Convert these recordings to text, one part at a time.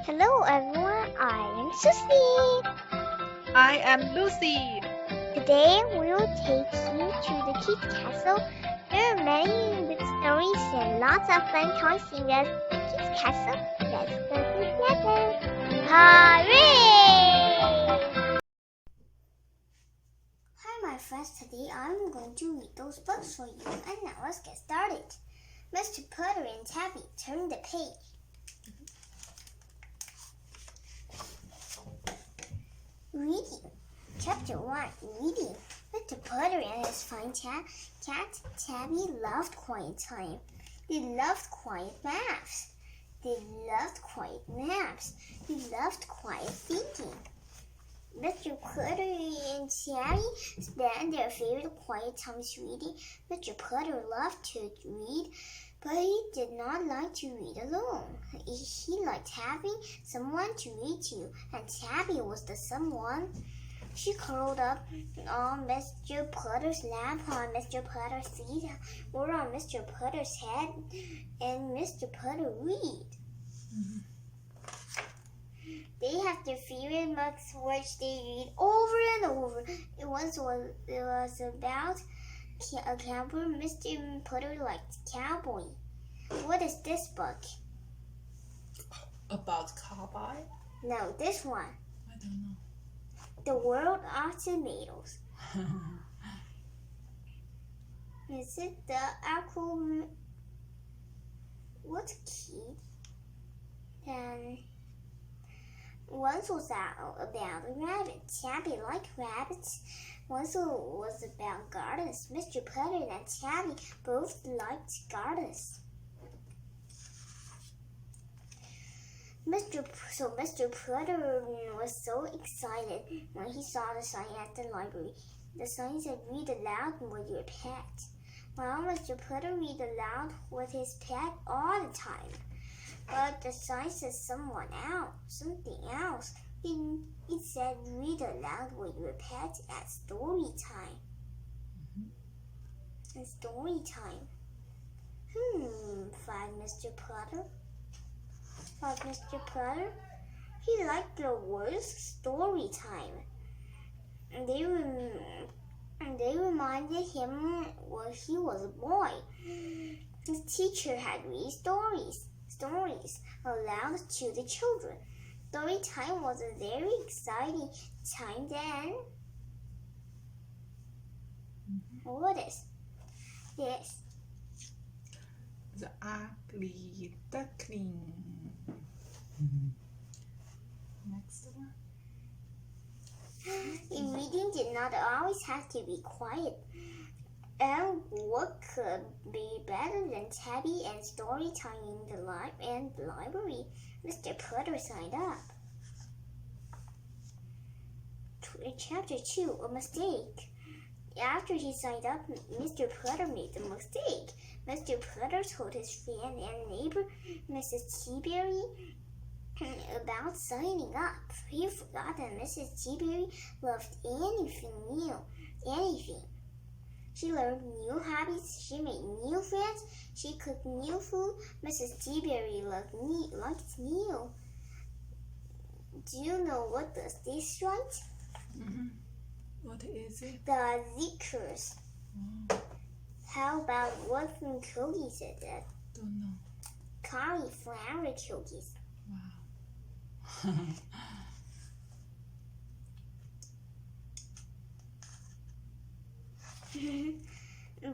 Hello everyone, I am Susie. I am Lucy. Today we will take you to the Kids Castle. There are many good stories and lots of fun toys in the Kids Castle. Let's go together. Hooray! Hi my friends, today I'm going to read those books for you and now let's get started. Mr. Putter and Tabby, turn the page. Reading. Chapter 1. Reading. Mr. Putter and his fine cat Tabby loved quiet time. They loved quiet maps. They loved quiet maps. They loved quiet thinking. Mr. Putter and Tabby spent their favorite quiet times reading. Mr. Putter loved to read, but he did not like to read alone. He liked having someone to read to, and Tabby was the someone. She curled up on Mr. Putter's lap, on Mr. Putter's seat, or on Mr. Putter's head, and Mr. Putter read. They have their favorite books which they read over and over. It was about a cowboy. Mr. Putter liked cowboy. What is this book? About cowboy? No, this one. I don't know. The World of Tomatoes. Is it the actual? What kid? Then once was about a rabbit. Tabby liked rabbits. Once was about gardens. Mr. Putter and Tabby both liked gardens. Mr. Putter was so excited when he saw the sign at the library. The sign said, "Read aloud with your pet." Well, Mr. Putter read aloud with his pet all the time. But the sign said something else. It said, "Read aloud with your pet at story time." At story time. Thought Mr. Putter. He liked the words story time. And they reminded him when he was a boy. His teacher had read stories aloud to the children. Story time was a very exciting time then. What is this? The ugly duckling. Next one. Reading did not always have to be quiet. And what could be better than Tabby and story time in the library? Mr. Putter signed up. Chapter 2, a mistake. After he signed up, Mr. Putter made a mistake. Mr. Putter told his friend and neighbor, Mrs. Teaberry, about signing up. He forgot that Mrs. Teaberry loved anything new. She learned new hobbies. She made new friends. She cooked new food. Mrs. Teaberry liked new. Do you know what does this write? What is it? The Zickers. Oh, How about what cookies is it? don't know. Cauliflower cookies. Wow.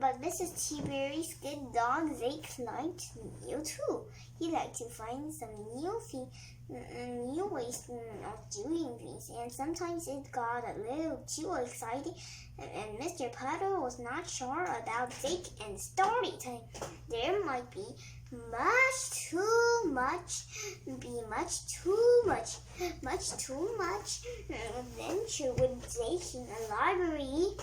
But Mrs. Teaberry's good dog Zeke liked new too. He liked to find some new ways of doing things, and sometimes it got a little too exciting, and Mr. Putter was not sure about Zeke and story time. There might be much too much adventure with Zeke in a library.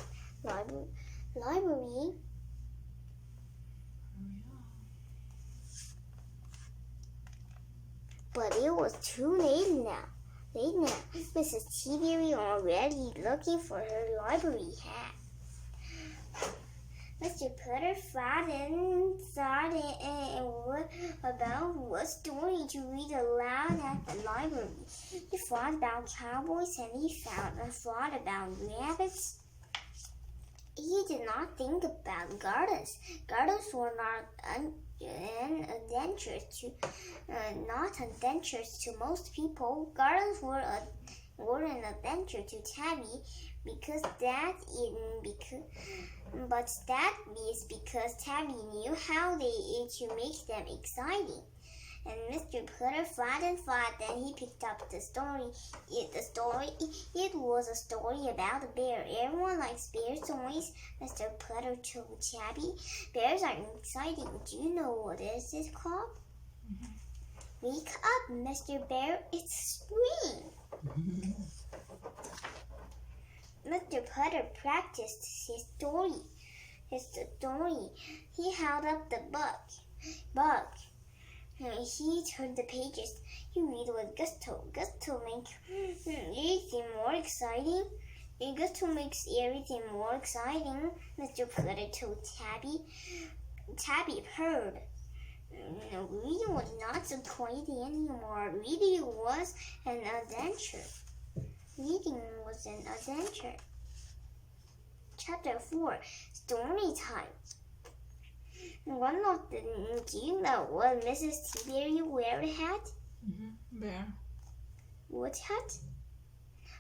But it was too late now. Mrs. Teaberry already looking for her library hat. Mr. Potter thought about what story to read aloud at the library. He thought about cowboys and he thought about rabbits. He did not think about gardens. Gardens were not adventures to most people. Gardens were an adventure to Tabby but that is because Tabby knew how to make them exciting. And Mr. Potter thought and thought, then he picked up the story. It was a story about a bear. Everyone likes bear stories. Mr. Potter told Tabby, bears are exciting. Do you know what this is called? Mm-hmm. Wake up, Mr. Bear, it's spring. Mr. Potter practiced his story. He held up the book. He turned the pages. He read with gusto. Gusto makes everything more exciting. Gusto makes everything more exciting, Mr. Potter told Tabby. Tabby purred. Reading was not so quiet anymore. Reading was an adventure. Chapter 4, Story Time. Do you know what Mrs. Tiberi wear a hat? Mm-hmm. Bear. What hat?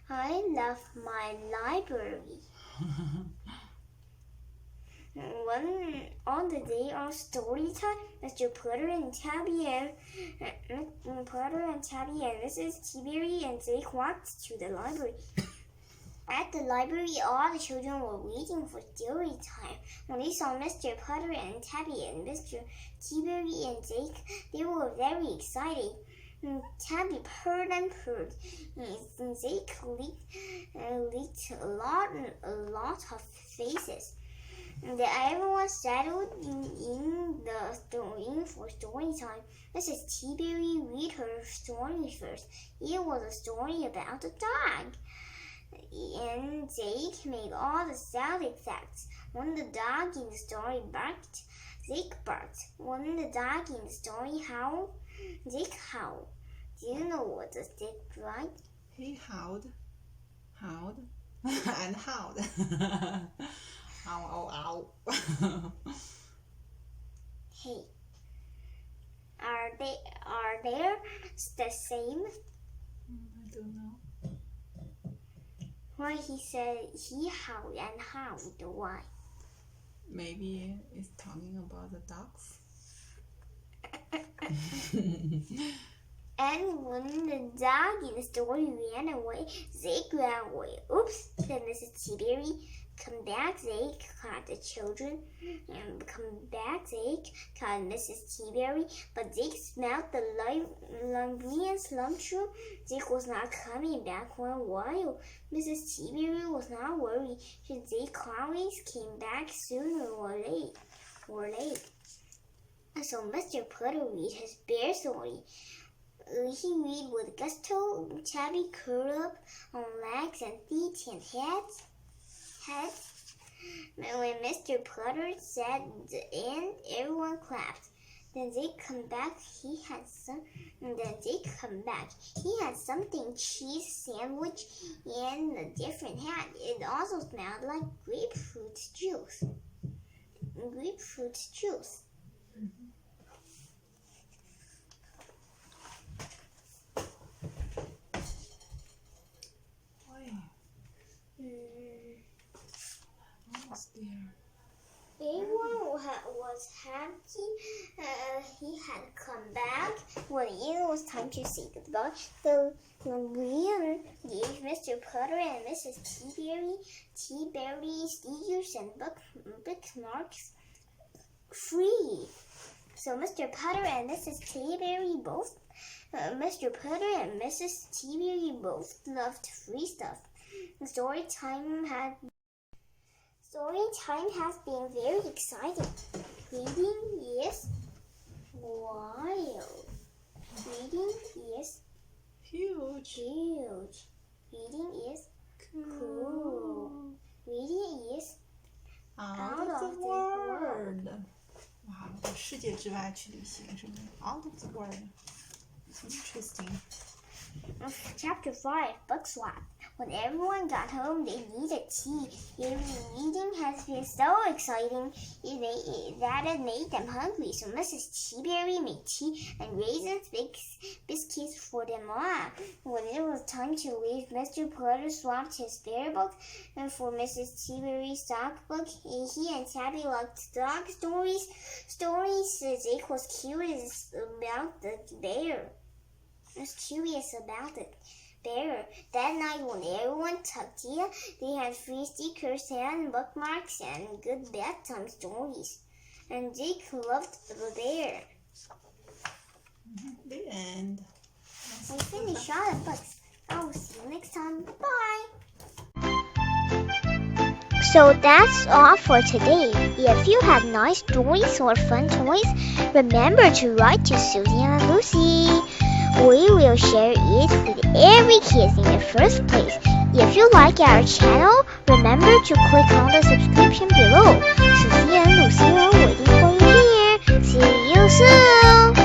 I love my library. On the day of story time, Mr. Potter and Tabby and Mrs. Tiberi and Jake walked to the library. At the library, all the children were waiting for story time. When they saw Mr. Potter and Tabby and Mr. Tiberi and Jake, they were very excited. Tabby purred and purred. Jake licked a lot of faces. Everyone settled in for story time. Mrs. Tiberi read her story first. It was a story about a dog. And Jake made all the sound effects. When the dog in the story barked, Jake barked. When the dog in the story howled, Jake howled. Do you know what the Jake cried? He howled, and howled. Ow, ow, ow. Hey, are they the same? I don't know. Why he said he howled and howled? Why? Maybe it's talking about the dogs. And when the dog in the story ran away, Jake ran away. Oops, said Mrs. Tiberi. Come back, Jake, called the children. And come back, Jake, called Mrs. Tiberi. But Jake smelled the librarian's lunchroom. Jake was not coming back for a while. Mrs. Tiberi was not worried. Jake always came back sooner or late. So Mr. Potter read his bear story. He read with gusto. Tabby curled up on legs and feet and heads. When Mr. Potter said the end, everyone clapped. Then Jake come back. He had something cheese sandwich and a different hat. It also smelled like grapefruit juice. Everyone was happy he had come back. When it was time to say goodbye, the librarian gave Mr. Potter and Mrs. Tiberi stickers and bookmarks free. So Mr. Potter and Mrs. Tiberi Mr. Potter and Mrs. Tiberi both loved free stuff. Story time has been very exciting. Reading is wild. Reading is huge. Reading is cool. Reading is out of the world. 世界之外去旅行，是吗 ？Out of the world. It's interesting. Chapter 5, Book Swap. When everyone got home, they needed tea. Reading has been so exciting that it made them hungry, so Mrs. Teaberry made tea and raisins, biscuits for them all. When it was time to leave, Mr. Potter swapped his bear book for Mrs. Teaberry's dog book. He and Tabby liked dog stories. Jake was curious about the bear. That night when everyone tucked in, they had free stickers and bookmarks and good bedtime stories. And Jake loved the bear. The end. We finished all the books. I will see you next time. Bye! So that's all for today. If you have nice stories or fun toys, remember to write to Susie and Lucy. We will share it with every kid in the first place. If you like our channel, remember to click on the subscription below. Susie and Lucy are waiting for you here. See you soon!